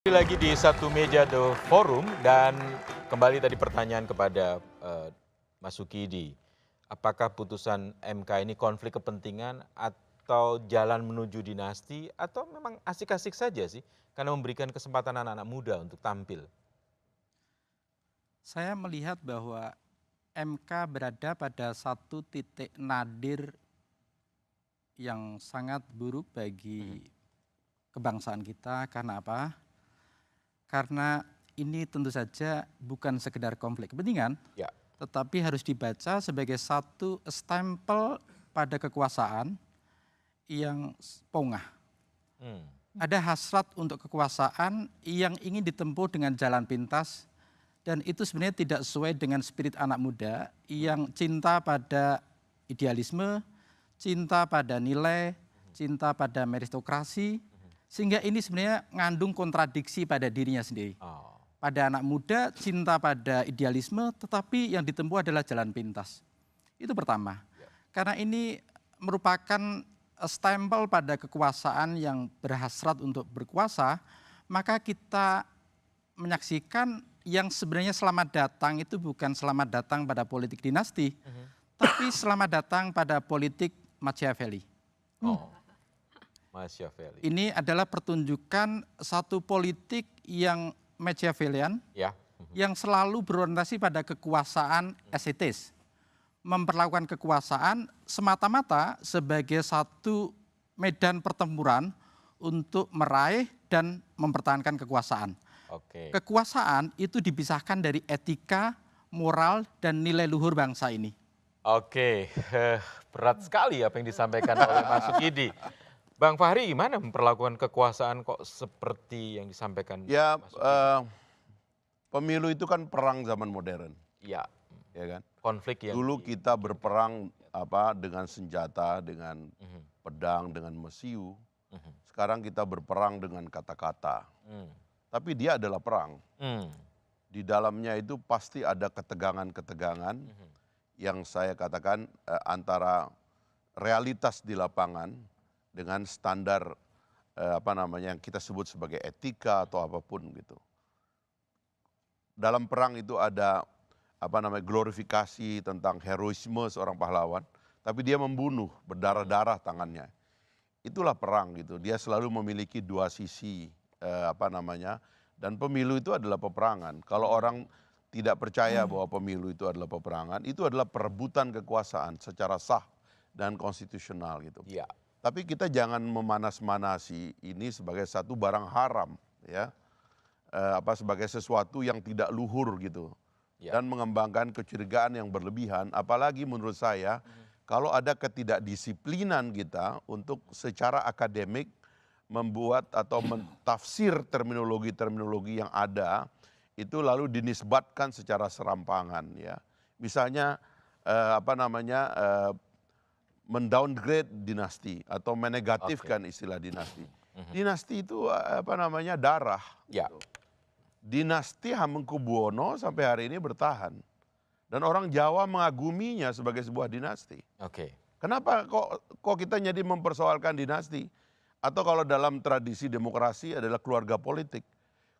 Kembali lagi di satu meja The Forum dan kembali tadi pertanyaan kepada Mas Sukidi. Apakah putusan MK ini konflik kepentingan atau jalan menuju dinasti atau memang asik-asik saja sih karena memberikan kesempatan anak-anak muda untuk tampil? Saya melihat bahwa MK berada pada satu titik nadir yang sangat buruk bagi kebangsaan kita. Karena apa? Karena ini tentu saja bukan sekedar konflik kepentingan, Ya. tetapi harus dibaca sebagai satu stempel pada kekuasaan yang pongah. Hmm. Ada hasrat untuk kekuasaan yang ingin ditempuh dengan jalan pintas, dan itu sebenarnya tidak sesuai dengan spirit anak muda yang cinta pada idealisme, cinta pada nilai, cinta pada meritokrasi, sehingga ini sebenarnya ngandung kontradiksi pada dirinya sendiri. Oh. Pada anak muda cinta pada idealisme, tetapi yang ditempuh adalah jalan pintas. Itu pertama. Karena ini merupakan stempel pada kekuasaan yang berhasrat untuk berkuasa, maka kita menyaksikan yang sebenarnya selamat datang itu bukan selamat datang pada politik dinasti, tapi selamat datang pada politik Machiavelli. Oh. Machiavelli. Ini adalah pertunjukan satu politik yang Machiavellian, Ya. yang selalu berorientasi pada kekuasaan estetis. Memperlakukan kekuasaan semata-mata sebagai satu medan pertempuran untuk meraih dan mempertahankan kekuasaan. Oke. Kekuasaan itu dipisahkan dari etika, moral, dan nilai luhur bangsa ini. Oke, berat sekali apa yang disampaikan oleh Mas Sukidi. Bang Fahri gimana memperlakukan kekuasaan kok seperti yang disampaikan Ya, Mas Sukidi? pemilu itu kan perang zaman modern, Ya, ya kan? konflik yang Dulu kita berperang dengan senjata, dengan Mhm, pedang, dengan mesiu. mhm, Sekarang kita berperang dengan kata-kata. hmm, Tapi dia adalah perang. hmm, Di dalamnya itu pasti ada ketegangan-ketegangan mhm. yang saya katakan antara realitas di lapangan dengan standar yang kita sebut sebagai etika atau apapun gitu. Dalam perang itu ada glorifikasi tentang heroisme seorang pahlawan, tapi dia membunuh berdarah-darah tangannya. Itulah perang gitu. Dia selalu memiliki dua sisi dan pemilu itu adalah peperangan. Kalau orang tidak percaya bahwa pemilu itu adalah peperangan, itu adalah perebutan kekuasaan secara sah dan konstitusional gitu. Ya, Tapi kita jangan memanas-manasi ini sebagai satu barang haram, ya, sebagai sesuatu yang tidak luhur gitu, ya. dan mengembangkan kecurigaan yang berlebihan. Apalagi menurut saya, kalau ada ketidakdisiplinan kita untuk secara akademik membuat atau mentafsir terminologi-terminologi yang ada, itu lalu dinisbatkan secara serampangan, ya. Misalnya mendowngrade dinasti atau menegatifkan istilah dinasti. Dinasti itu darah. Ya. Gitu. Dinasti Hamengkubuwono sampai hari ini bertahan. Dan orang Jawa mengaguminya sebagai sebuah dinasti. Oke. Kenapa kok kita jadi mempersoalkan dinasti? Atau kalau dalam tradisi demokrasi adalah keluarga politik.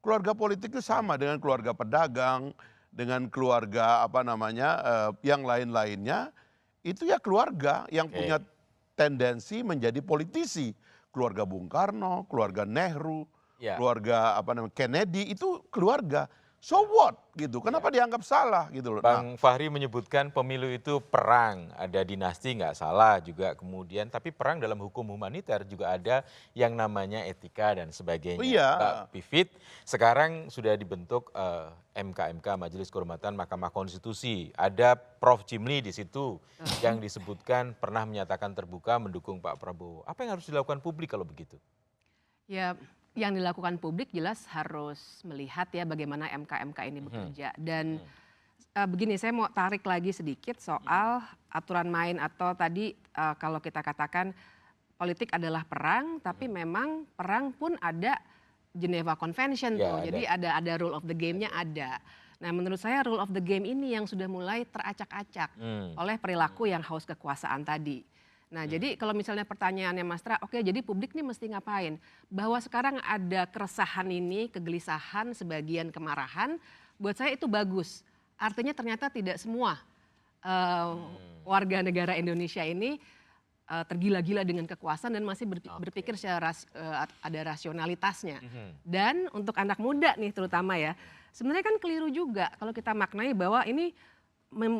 Keluarga politik itu sama dengan keluarga pedagang, dengan keluarga yang lain-lainnya. Itu ya keluarga yang punya tendensi menjadi politisi. Keluarga Bung Karno, keluarga Nehru, Ya. keluarga Kennedy itu keluarga. So what gitu? Kenapa dianggap salah gitu loh? Nah, Bang Fahri menyebutkan pemilu itu perang, ada dinasti nggak salah juga kemudian, tapi perang dalam hukum humaniter juga ada yang namanya etika dan sebagainya. oh iya. Mbak Pivit, sekarang sudah dibentuk MK, Majelis Kehormatan Mahkamah Konstitusi. Ada Prof. Jimli di situ yang disebutkan pernah menyatakan terbuka mendukung Pak Prabowo. Apa yang harus dilakukan publik kalau begitu? Ya, yang dilakukan publik jelas harus melihat ya bagaimana MK-MK ini bekerja. Dan begini, saya mau tarik lagi sedikit soal aturan main atau tadi kalau kita katakan politik adalah perang, tapi memang perang pun ada Geneva Convention Ya, tuh. Jadi ada rule of the game-nya ada. Nah, menurut saya rule of the game ini yang sudah mulai teracak-acak oleh perilaku yang haus kekuasaan tadi. Nah, jadi kalau misalnya pertanyaannya Mas Tra, oke jadi publik nih mesti ngapain? Bahwa sekarang ada keresahan ini, kegelisahan, sebagian kemarahan, buat saya itu bagus. Artinya ternyata tidak semua warga negara Indonesia ini tergila-gila dengan kekuasaan dan masih berpikir secara ada rasionalitasnya. Dan untuk anak muda nih terutama ya, sebenarnya kan keliru juga kalau kita maknai bahwa ini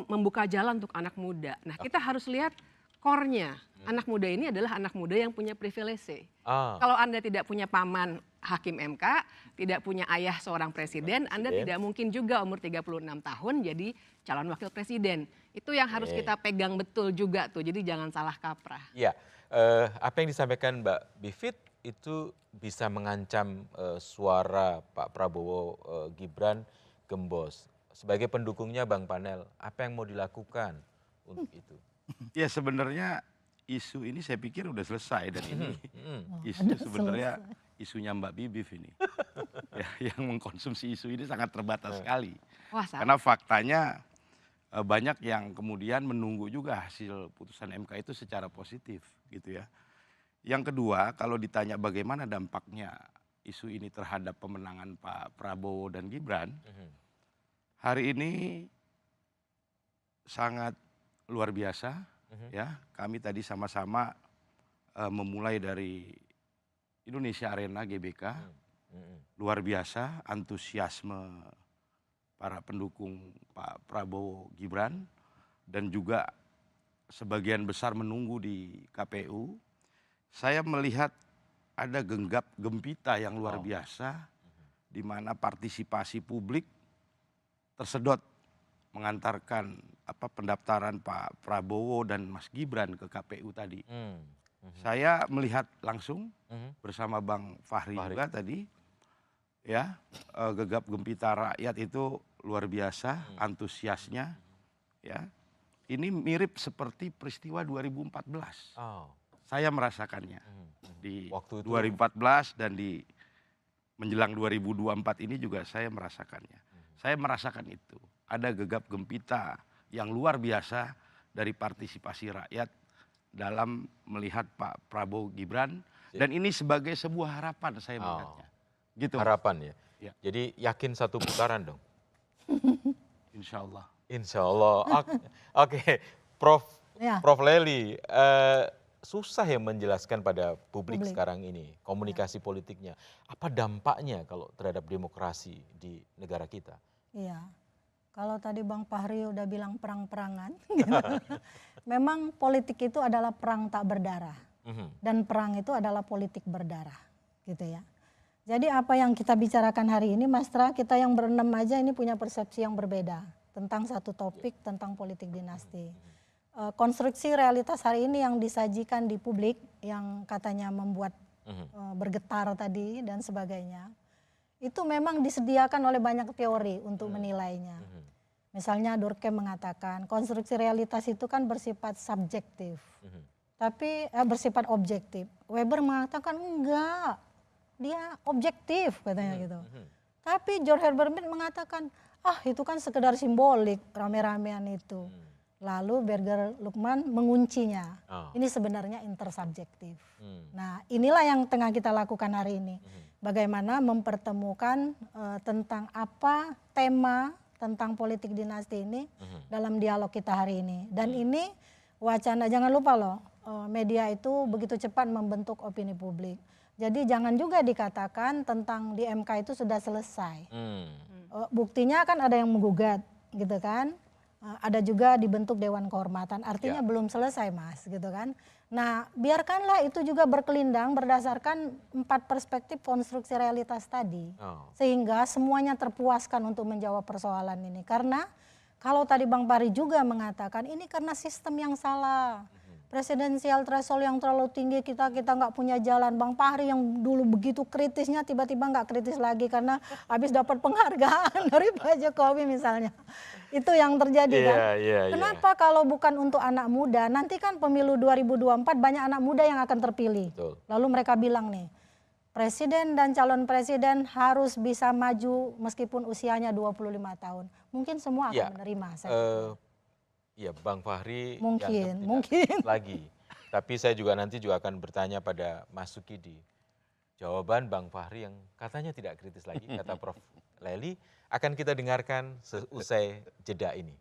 membuka jalan untuk anak muda. Nah, kita harus lihat core-nya. Anak muda ini adalah anak muda yang punya privilege. Kalau Anda tidak punya paman hakim MK, tidak punya ayah seorang presiden, Anda tidak mungkin juga umur 36 tahun jadi calon wakil presiden. Itu yang harus kita pegang betul juga tuh, jadi jangan salah kaprah. Iya, apa yang disampaikan Mbak Bivit itu bisa mengancam suara Pak Prabowo Gibran gembos. Sebagai pendukungnya Bang Panel, apa yang mau dilakukan untuk itu? Ya sebenarnya isu ini saya pikir udah selesai dan ini isu sebenarnya isunya Mbak Bibif ini. Ya, yang mengkonsumsi isu ini sangat terbatas sekali. Wah, Karena faktanya banyak yang kemudian menunggu juga hasil putusan MK itu secara positif gitu ya. Yang kedua, kalau ditanya bagaimana dampaknya isu ini terhadap pemenangan Pak Prabowo dan Gibran, hari ini sangat luar biasa ya. Kami tadi sama-sama memulai dari Indonesia Arena GBK, luar biasa antusiasme para pendukung Pak Prabowo Gibran dan juga sebagian besar menunggu di KPU. Saya melihat ada genggap gempita yang luar biasa di mana partisipasi publik tersedot mengantarkan pendaftaran Pak Prabowo dan Mas Gibran ke KPU tadi. Saya melihat langsung bersama Bang Fahri juga tadi, ya gegap gempita rakyat itu luar biasa, antusiasnya, ya. Ini mirip seperti peristiwa 2014. Saya merasakannya di waktu 2014 dan di menjelang 2024 ini juga saya merasakannya. Saya merasakan itu. Ada gegap gempita yang luar biasa dari partisipasi rakyat dalam melihat Pak Prabowo Gibran. Dan ini sebagai sebuah harapan saya melihatnya. Gitu. Harapan ya? Ya. Jadi yakin satu putaran dong? Insya Allah. Insya Allah. Oke. Prof Lely, susah ya menjelaskan pada publik sekarang ini, komunikasi politiknya. Apa dampaknya kalau terhadap demokrasi di negara kita? Iya, kalau tadi Bang Fahri udah bilang perang-perangan, gitu. Memang politik itu adalah perang tak berdarah. Dan perang itu adalah politik berdarah, gitu ya. Jadi apa yang kita bicarakan hari ini, Mas Tra, kita yang berenam aja ini punya persepsi yang berbeda tentang satu topik, tentang politik dinasti. Konstruksi realitas hari ini yang disajikan di publik, yang katanya membuat bergetar tadi dan sebagainya, itu memang disediakan oleh banyak teori untuk menilainya. Misalnya Durkheim mengatakan konstruksi realitas itu kan bersifat subjektif, tapi bersifat objektif. Weber mengatakan enggak, dia objektif katanya gitu. Tapi George Herbert Mead mengatakan, itu kan sekedar simbolik rame-ramean itu. Lalu Berger Lukman menguncinya. Ini sebenarnya intersubjektif. Nah, inilah yang tengah kita lakukan hari ini. Bagaimana mempertemukan tentang apa tema tentang politik dinasti ini dalam dialog kita hari ini. Dan ini wacana, jangan lupa loh, media itu begitu cepat membentuk opini publik. Jadi jangan juga dikatakan tentang di MK itu sudah selesai. Buktinya kan ada yang menggugat gitu kan. Ada juga dibentuk Dewan Kehormatan, artinya belum selesai Mas gitu kan. Nah biarkanlah itu juga berkelindang berdasarkan 4 perspektif konstruksi realitas tadi. Sehingga semuanya terpuaskan untuk menjawab persoalan ini. Karena kalau tadi Bang Fahri juga mengatakan ini karena sistem yang salah. Presidensial threshold yang terlalu tinggi, kita nggak punya jalan. Bang Fahri yang dulu begitu kritisnya tiba-tiba nggak kritis lagi karena habis dapat penghargaan dari Pak Jokowi misalnya. Itu yang terjadi kan. Kenapa kalau bukan untuk anak muda, nanti kan pemilu 2024 banyak anak muda yang akan terpilih. Lalu mereka bilang nih, presiden dan calon presiden harus bisa maju meskipun usianya 25 tahun. Mungkin semua akan menerima. Iya, Bang Fahri mungkin lagi. Tapi saya juga nanti akan bertanya pada Mas Sukidi. Jawaban Bang Fahri yang katanya tidak kritis lagi, kata Prof. Lely, akan kita dengarkan seusai jeda ini.